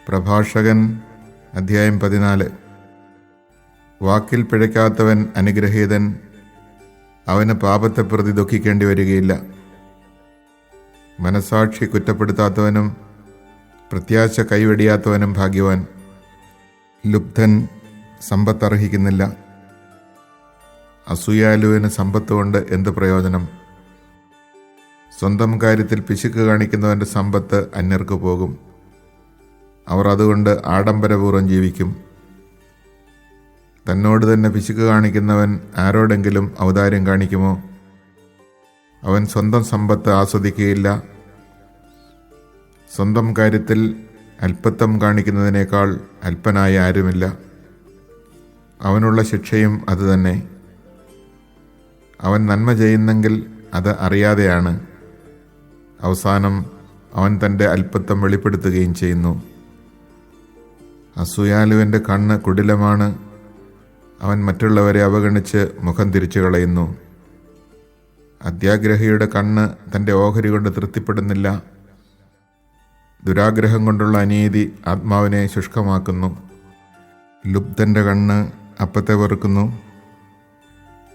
പ്രഭാഷകൻ അധ്യായം 14. വാക്കിൽ പിഴയ്ക്കാത്തവൻ അനുഗ്രഹീതൻ, അവന് പാപത്തെ പ്രതി ദുഃഖിക്കേണ്ടി വരികയില്ല. മനസാക്ഷി കുറ്റപ്പെടുത്താത്തവനും പ്രത്യാശ കൈവെടിയാത്തവനും ഭാഗ്യവാൻ. ലുബ്ധൻ സമ്പത്തർഹിക്കുന്നില്ല. അസൂയാലുവിന് സമ്പത്ത് കൊണ്ട് എന്ത് പ്രയോജനം? സ്വന്തം കാര്യത്തിൽ പിശുക്ക് കാണിക്കുന്നവൻ്റെ സമ്പത്ത് അന്യർക്ക് പോകും. അവർ അതുകൊണ്ട് ആഡംബരപൂർവ്വം ജീവിക്കും. തന്നോട് തന്നെ പിശുക്ക് കാണിക്കുന്നവൻ ആരോടെങ്കിലും ഔദാര്യം കാണിക്കുമോ? അവൻ സ്വന്തം സമ്പത്ത് ആസ്വദിക്കുകയില്ല. സ്വന്തം കാര്യത്തിൽ അല്പത്വം കാണിക്കുന്നതിനേക്കാൾ അല്പനായി ആരുമില്ല. അവനുള്ള ശിക്ഷയും അതുതന്നെ. അവൻ നന്മ ചെയ്യുന്നെങ്കിൽ അത് അറിയാതെയാണ്. അവസാനം അവൻ തൻ്റെ അല്പത്വം വെളിപ്പെടുത്തുകയും ചെയ്യുന്നു. അസൂയാലുവിൻ്റെ കണ്ണ് കുടിലമാണ്. അവൻ മറ്റുള്ളവരെ അവഗണിച്ച് മുഖം തിരിച്ചു കളയുന്നു. അത്യാഗ്രഹിയുടെ കണ്ണ് തൻ്റെ ഓഹരി കൊണ്ട് തൃപ്തിപ്പെടുന്നില്ല. ദുരാഗ്രഹം കൊണ്ടുള്ള അനീതി ആത്മാവിനെ ശുഷ്കമാക്കുന്നു. ലുബ്ധൻ്റെ കണ്ണ് അപ്പത്തെ വെറുക്കുന്നു.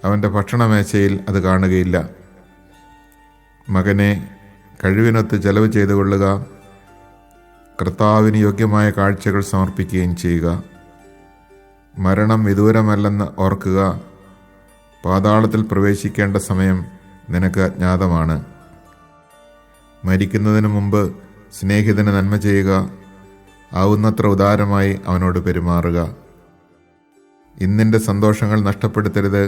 അവൻ്റെ ഭക്ഷണമേശയിൽ അത് കാണുകയില്ല. മകനെ, കഴിവിനൊത്ത് ചെലവ് ചെയ്തു കൊള്ളുക. കർത്താവിന് യോഗ്യമായ കാഴ്ചകൾ സമർപ്പിക്കുകയും ചെയ്യുക. മരണം വിദൂരമല്ലെന്ന് ഓർക്കുക. പാതാളത്തിൽ പ്രവേശിക്കേണ്ട സമയം നിനക്ക് അജ്ഞാതമാണ്. മരിക്കുന്നതിന് മുമ്പ് സ്നേഹിതന് നന്മ ചെയ്യുക. ആവുന്നത്ര ഉദാരമായി അവനോട് പെരുമാറുക. ഇന്നിൻ്റെ സന്തോഷങ്ങൾ നഷ്ടപ്പെടുത്തരുത്.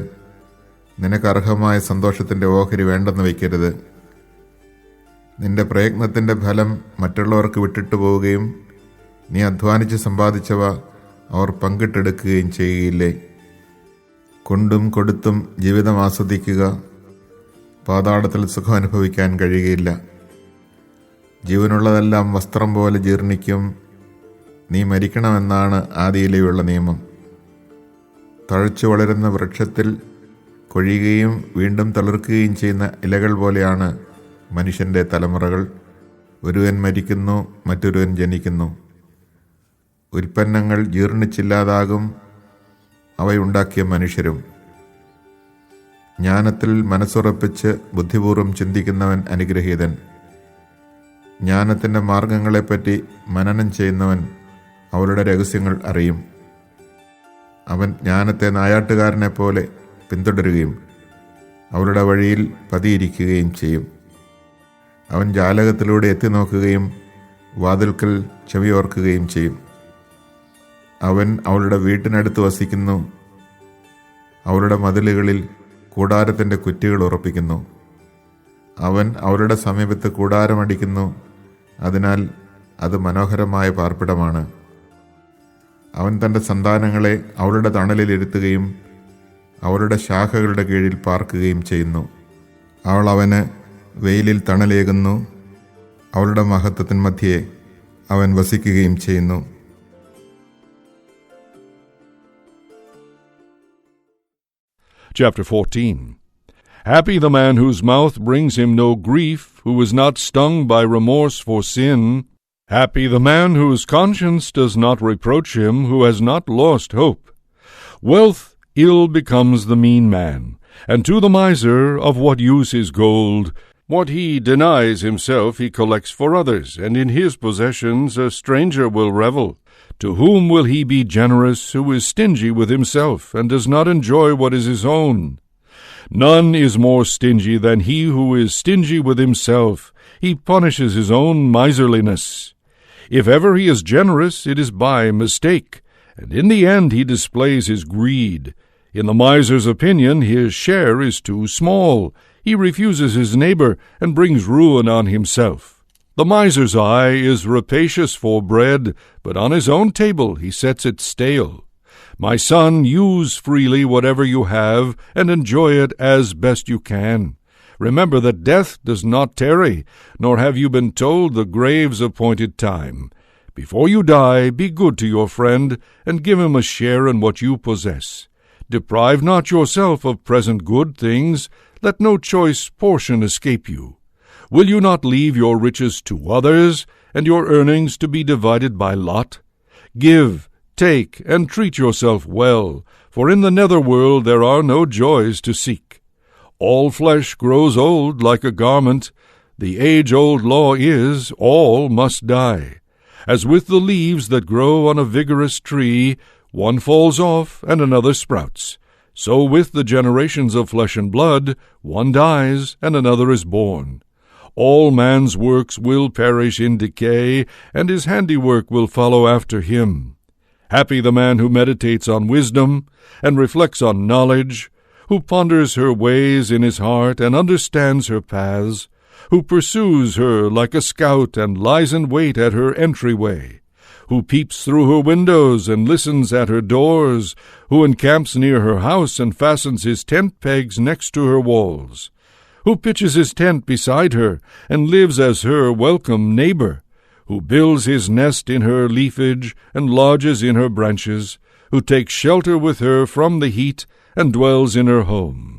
നിനക്ക് അർഹമായ സന്തോഷത്തിൻ്റെ ഓഹരി വേണ്ടെന്ന് വയ്ക്കരുത്. നിന്റെ പ്രയത്നത്തിൻ്റെ ഫലം മറ്റുള്ളവർക്ക് വിട്ടിട്ട് പോവുകയും നീ അധ്വാനിച്ച് സമ്പാദിച്ചവ അവർ പങ്കിട്ടെടുക്കുകയും ചെയ്യുകയില്ലേ? കൊണ്ടും കൊടുത്തും ജീവിതം ആസ്വദിക്കുക. പാതാളത്തിൽ സുഖം അനുഭവിക്കാൻ കഴിയുകയില്ല. ജീവനുള്ളതെല്ലാം വസ്ത്രം പോലെ ജീർണിക്കും. നീ മരിക്കണമെന്നാണ് ആദിയിലെയുള്ള നിയമം. തഴച്ചു വളരുന്ന വൃക്ഷത്തിൽ കൊഴിയുകയും വീണ്ടും തളിർക്കുകയും ചെയ്യുന്ന ഇലകൾ പോലെയാണ് മനുഷ്യൻ്റെ തലമുറകൾ. ഒരുവൻ മരിക്കുന്നു, മറ്റൊരുവൻ ജനിക്കുന്നു. ഉൽപ്പന്നങ്ങൾ ജീർണിച്ചില്ലാതാകും, അവയുണ്ടാക്കിയ മനുഷ്യരും. ജ്ഞാനത്തിൽ മനസ്സുറപ്പിച്ച് ബുദ്ധിപൂർവ്വം ചിന്തിക്കുന്നവൻ അനുഗ്രഹീതൻ. ജ്ഞാനത്തിൻ്റെ മാർഗങ്ങളെപ്പറ്റി മനനം ചെയ്യുന്നവൻ അവരുടെ രഹസ്യങ്ങൾ അറിയും. അവൻ ജ്ഞാനത്തെ നായാട്ടുകാരനെ പോലെ പിന്തുടരുകയും അവരുടെ വഴിയിൽ പതിയിരിക്കുകയും ചെയ്യും. അവൻ ജാലകത്തിലൂടെ എത്തി നോക്കുകയും വാതിൽക്കൽ ചെവിയോർക്കുകയും ചെയ്യും. അവൻ അവളുടെ വീട്ടിനടുത്ത് വസിക്കുന്നു. അവളുടെ മതിലുകളിൽ കൂടാരത്തിൻ്റെ കുറ്റികൾ ഉറപ്പിക്കുന്നു. അവൻ അവളുടെ സമീപത്ത് കൂടാരമടിക്കുന്നു. അതിനാൽ അത് മനോഹരമായ പാർപ്പിടമാണ്. അവൻ തൻ്റെ സന്താനങ്ങളെ അവളുടെ തണലിലിരുത്തുകയും അവളുടെ ശാഖകളുടെ കീഴിൽ പാർക്കുകയും ചെയ്യുന്നു. അവൾ അവന് വെയിലിൽ തണലേകുന്നു. അവളുടെ മഹത്വത്തിൻ മധ്യേ അവൻ വസിക്കുകയും ചെയ്യുന്നു. Chapter 14. Happy the man whose mouth brings him no grief, who is not stung by remorse for sin. Happy the man whose conscience does not reproach him, who has not lost hope. Wealth ill becomes the mean man, and to the miser of what use is gold? What he denies himself he collects for others, and in his possessions a stranger will revel. To whom will he be generous who is stingy with himself, and does not enjoy what is his own? None is more stingy than he who is stingy with himself. He punishes his own miserliness. If ever he is generous, it is by mistake, and in the end he displays his greed. In the miser's opinion, his share is too small. He refuses his neighbor and brings ruin on himself. The miser's eye is rapacious for bread, but on his own table he sets it stale. My son, use freely whatever you have, and enjoy it as best you can. Remember that death does not tarry, nor have you been told the grave's appointed time. Before you die, be good to your friend, and give him a share in what you possess. Deprive not yourself of present good things. Let no choice portion escape you. Will you not leave your riches to others? and your earnings to be divided by lot? Give, take, and treat yourself well, for in the netherworld there are no joys to seek. All flesh grows old like a garment. The age-old law is, all must die. As with the leaves that grow on a vigorous tree, one falls off and another sprouts, so with the generations of flesh and blood, one dies and another is born. All man's works will perish in decay, and his handiwork will follow after him. Happy the man who meditates on wisdom, and reflects on knowledge, who ponders her ways in his heart, and understands her paths, who pursues her like a scout, and lies in wait at her entryway, who peeps through her windows, and listens at her doors, who encamps near her house, and fastens his tent pegs next to her walls, who pitches his tent beside her, and lives as her welcome neighbor, who builds his nest in her leafage, and lodges in her branches, who takes shelter with her from the heat, and dwells in her home.